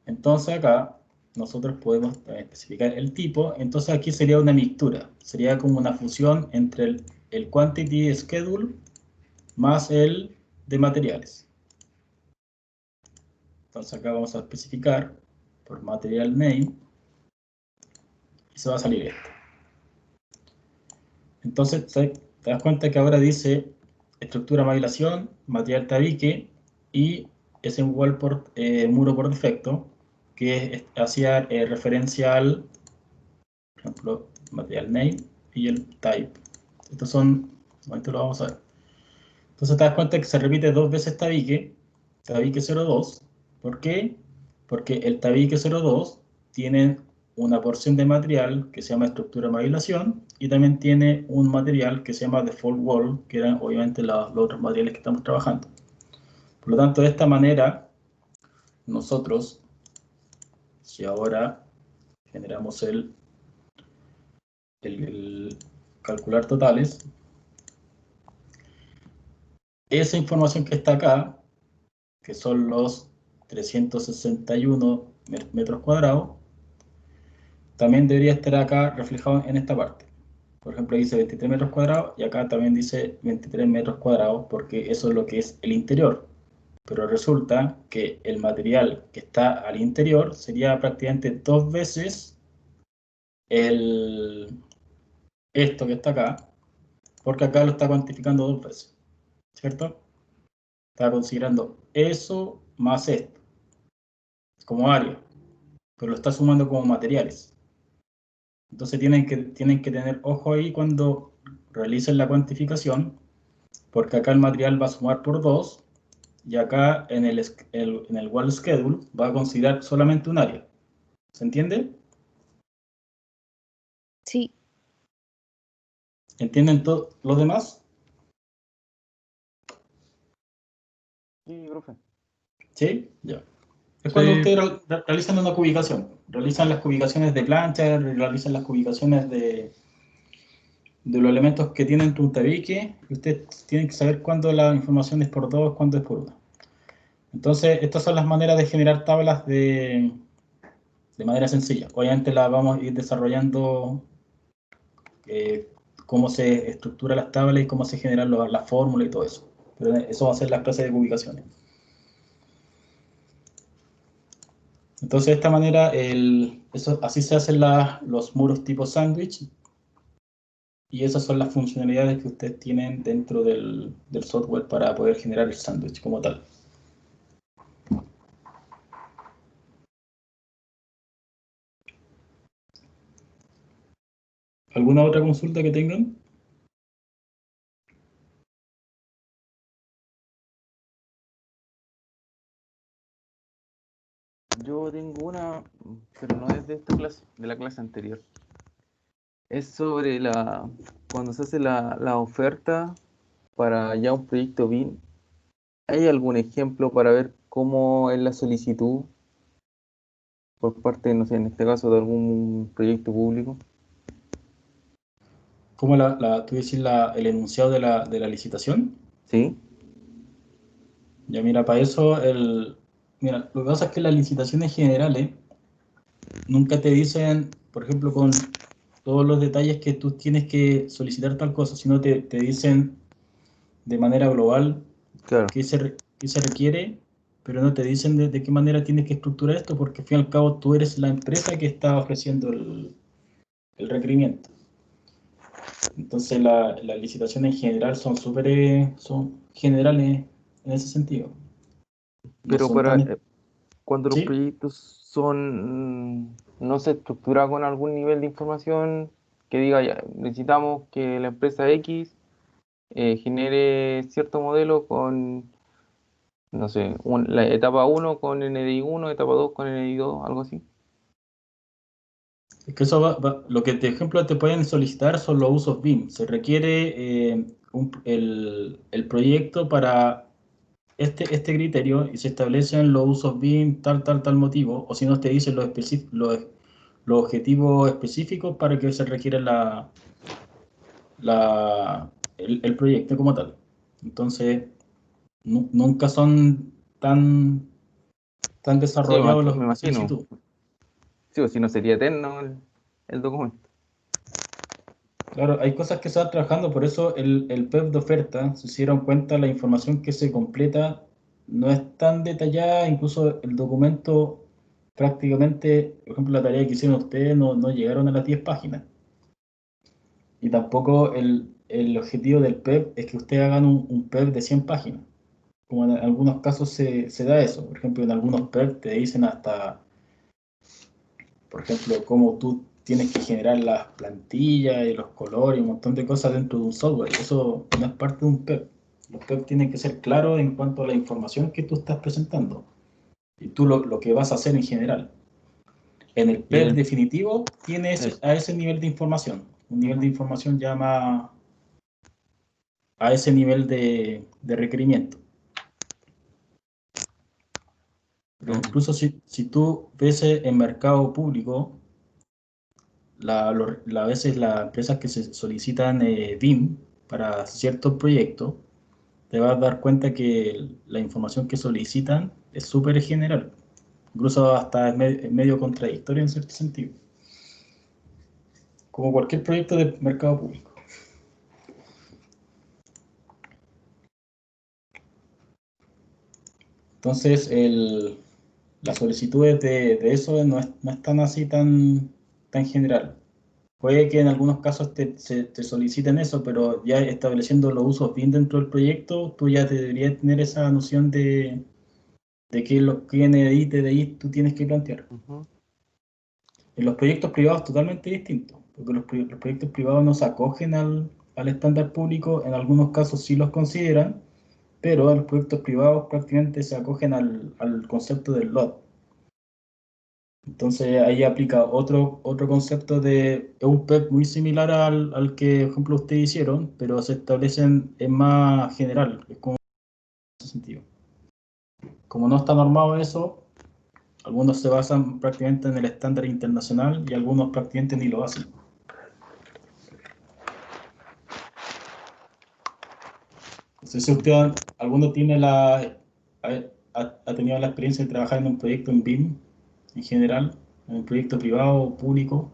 Entonces acá nosotros podemos especificar el tipo, entonces aquí sería una mixtura, sería como una fusión entre el quantity schedule más el de materiales. Entonces acá vamos a especificar por material name y se va a salir esto. Entonces te das cuenta que ahora dice estructura maglación, material tabique y es un wall por muro por defecto, que hacía referencia al, por ejemplo, material name y el type. Estos son, un momento lo vamos a ver. Entonces te das cuenta que se repite 2 veces tabique 02. ¿Por qué? Porque el tabique 02 tiene una porción de material que se llama estructura modelación y también tiene un material que se llama default wall, que eran obviamente los otros materiales que estamos trabajando. Por lo tanto, de esta manera, nosotros, si ahora generamos el calcular totales, esa información que está acá, que son los 361 metros cuadrados, también debería estar acá reflejado en esta parte. Por ejemplo, dice 23 metros cuadrados y acá también dice 23 metros cuadrados porque eso es lo que es el interior. Pero resulta que el material que está al interior sería prácticamente 2 veces esto que está acá, porque acá lo está cuantificando 2 veces, ¿cierto? Está considerando eso más esto, como área, pero lo está sumando como materiales. Entonces tienen que tener ojo ahí cuando realicen la cuantificación, porque acá el material va a sumar por 2 y acá en el wall schedule va a considerar solamente un área. ¿Se entiende? Sí, ¿Entienden todos los demás? Sí, profe. ¿Sí? Ya. Es cuando Sí, ustedes realizan una cubicación. Realizan las cubicaciones de plancha, realizan las cubicaciones de los elementos que tienen tu tabique. Y ustedes tienen que saber cuándo la información es por 2, cuándo es por 1. Entonces, estas son las maneras de generar tablas de manera sencilla. Obviamente las vamos a ir desarrollando cómo se estructuran las tablas y cómo se generan las fórmulas y todo eso. Pero eso va a ser las clases de ubicaciones. Entonces, de esta manera, así se hacen los muros tipo sándwich. Y esas son las funcionalidades que ustedes tienen dentro del software para poder generar el sándwich como tal. ¿Alguna otra consulta que tengan? Yo tengo una, pero no es de esta clase, de la clase anterior. Es sobre cuando se hace la oferta para ya un proyecto BIM. ¿Hay algún ejemplo para ver cómo es la solicitud por parte, no sé, en este caso de algún proyecto público? ¿Cómo tú decís el enunciado de la licitación? Sí, Ya mira, para eso, mira, lo que pasa es que las licitaciones generales nunca te dicen, por ejemplo, con todos los detalles que tú tienes que solicitar tal cosa, sino te dicen de manera global claro. qué se requiere, pero no te dicen de qué manera tienes que estructurar esto, porque al fin y al cabo tú eres la empresa que está ofreciendo el requerimiento. Entonces las licitaciones en general son generales en ese sentido. No Pero son tan... cuando los ¿Sí? proyectos no se estructura con algún nivel de información que diga, ya, necesitamos que la empresa X genere cierto modelo con, no sé, la etapa uno con NDI1, etapa 2 con NDI2, algo así. Es que eso lo que, por ejemplo, te pueden solicitar son los usos BIM. Se requiere el proyecto para este criterio y se establecen los usos BIM, tal motivo, o si no te dicen los objetivos específicos para que se requiera el proyecto como tal. Entonces, nunca son tan Sí, desarrollados me la imagino. solicitud. Sí, o si no sería eterno el documento. Claro, hay cosas que se van trabajando, por eso el PEP de oferta, si se dieron cuenta, la información que se completa no es tan detallada, incluso el documento prácticamente, por ejemplo, la tarea que hicieron ustedes no llegaron a las 10 páginas. Y tampoco el objetivo del PEP es que ustedes hagan un PEP de 100 páginas. Como en algunos casos se da eso. Por ejemplo, en algunos PEP te dicen hasta por ejemplo, cómo tú tienes que generar las plantillas y los colores y un montón de cosas dentro de un software. Eso no es parte de un PEP. Los PEP tienen que ser claros en cuanto a la información que tú estás presentando y tú lo que vas a hacer en general. En el PEP definitivo tienes a ese nivel de información, un nivel de información ya más a ese nivel de requerimiento. Pero incluso si tú ves en mercado público, a veces las empresas que se solicitan BIM para ciertos proyectos, te vas a dar cuenta que la información que solicitan es súper general, incluso hasta es medio contradictorio en cierto sentido, como cualquier proyecto de mercado público. Entonces, las solicitudes de eso no están así tan general. Puede que en algunos casos te soliciten eso, pero ya estableciendo los usos bien dentro del proyecto, tú ya deberías tener esa noción de qué NDI, TDI tú tienes que plantear. En los proyectos privados totalmente distinto, porque los proyectos privados no se acogen al estándar público, en algunos casos sí los consideran, pero los proyectos privados prácticamente se acogen al concepto del LOT. Entonces ahí aplica otro concepto de un PEP muy similar al que, por ejemplo, ustedes hicieron, pero se establecen en más general, es como en ese sentido. Como no está normado eso, algunos se basan prácticamente en el estándar internacional y algunos prácticamente ni lo hacen. No sé si usted, alguno tiene ha tenido la experiencia de trabajar en un proyecto en BIM en general, en un proyecto privado o público,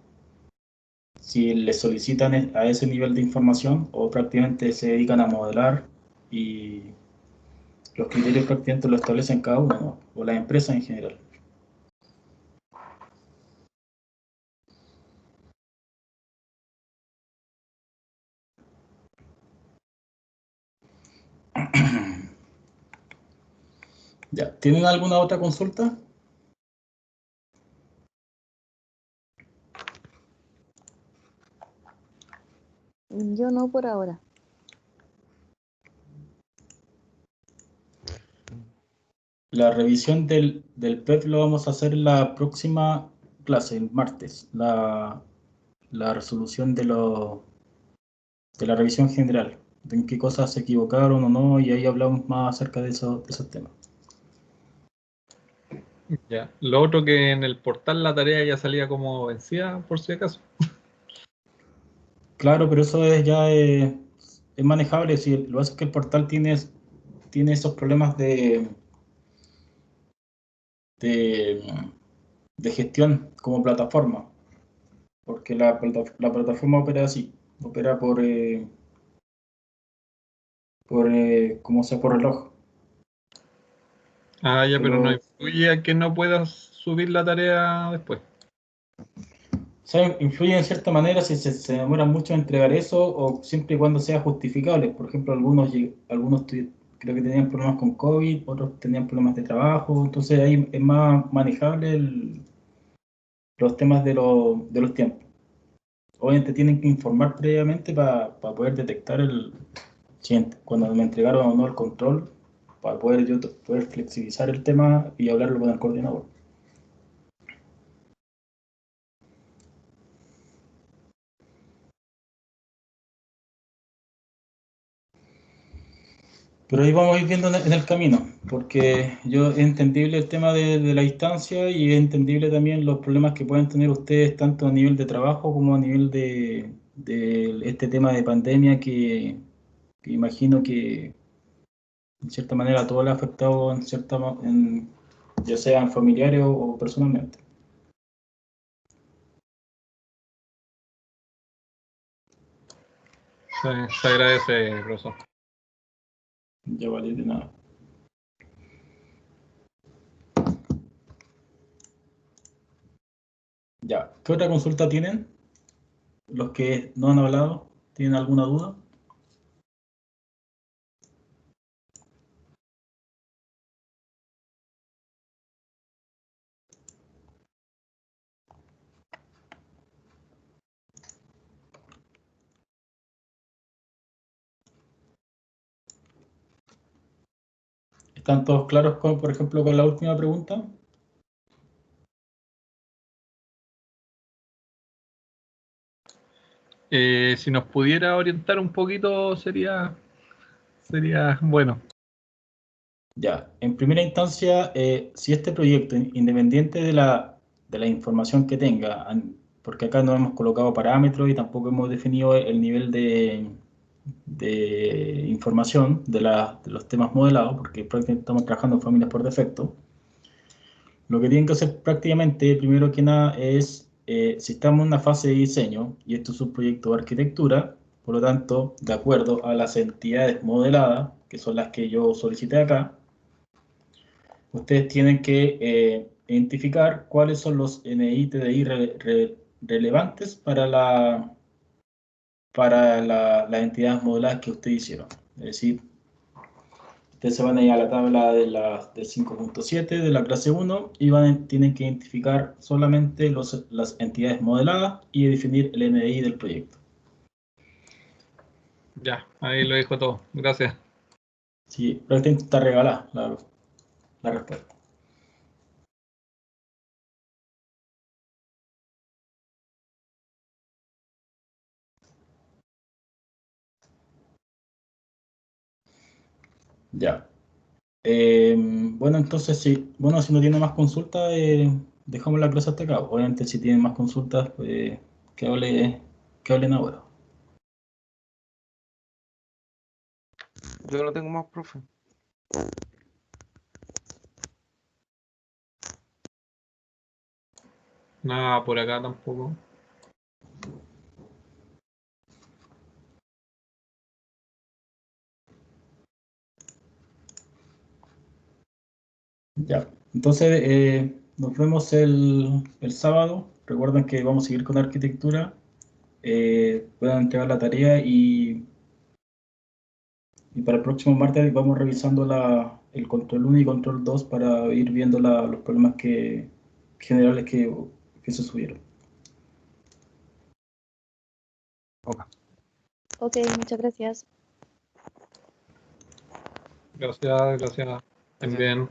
si les solicitan a ese nivel de información o prácticamente se dedican a modelar y los criterios prácticamente lo establecen cada uno, ¿no? O las empresas en general. Ya, ¿tienen alguna otra consulta? Yo no por ahora. La revisión del PEP lo vamos a hacer en la próxima clase, el martes. La resolución de la revisión general, de en qué cosas se equivocaron o no, y ahí hablamos más acerca de esos temas. Ya. Lo otro que en el portal la tarea ya salía como vencida, por si acaso. Claro, pero eso es manejable. Si lo hace que el portal tiene esos problemas de, de gestión como plataforma, porque la plataforma opera así, opera como sea, por reloj. Ah, ya, pero no Pero, influye a que no puedas subir la tarea después. o sea, influye en cierta manera si se demora mucho en entregar eso o siempre y cuando sea justificable. Por ejemplo, algunos creo que tenían problemas con COVID, otros tenían problemas de trabajo, entonces ahí es más manejable los temas de los tiempos. Obviamente tienen que informar previamente para poder detectar cuando me entregaron o no el control, para poder yo poder flexibilizar el tema y hablarlo con el coordinador. Pero ahí vamos a ir viendo en el camino, porque es entendible el tema de la distancia y es entendible también los problemas que pueden tener ustedes tanto a nivel de trabajo como a nivel de este tema de pandemia que imagino que en cierta manera a todos les ha afectado ya sean familiares o personalmente. Se agradece, profesor. Ya vale de nada. Ya, ¿qué otra consulta tienen? Los que no han hablado, ¿tienen alguna duda? ¿Están todos claros con, por ejemplo, con la última pregunta? Si nos pudiera orientar un poquito sería bueno. Ya, en primera instancia, si este proyecto, independiente de la información que tenga, porque acá no hemos colocado parámetros y tampoco hemos definido el nivel de información de los temas modelados, porque prácticamente estamos trabajando en familias por defecto. Lo que tienen que hacer prácticamente, primero que nada, es, si estamos en una fase de diseño, y esto es un proyecto de arquitectura, por lo tanto, de acuerdo a las entidades modeladas, que son las que yo solicité acá, ustedes tienen que identificar cuáles son los NI TDI relevantes para las entidades modeladas que ustedes hicieron. Es decir, ustedes se van a ir a la tabla del 5.7 de la clase 1 y tienen que identificar solamente las entidades modeladas y definir el NI del proyecto. Ya, ahí lo dejo todo. Gracias. Sí, prácticamente está regalada la respuesta. Ya. Bueno, entonces sí. Bueno, si no tiene más consultas, dejamos la clase hasta acá. Obviamente, si tienen más consultas, que hablen ahora. Yo no tengo más, profe. Nada por acá tampoco. Ya. Entonces, nos vemos el sábado. Recuerden que vamos a seguir con arquitectura. Puedan entregar la tarea y para el próximo martes vamos revisando el control 1 y control 2 para ir viendo los problemas generales que se subieron. Ok. Ok, muchas gracias. Gracias. Estén bien.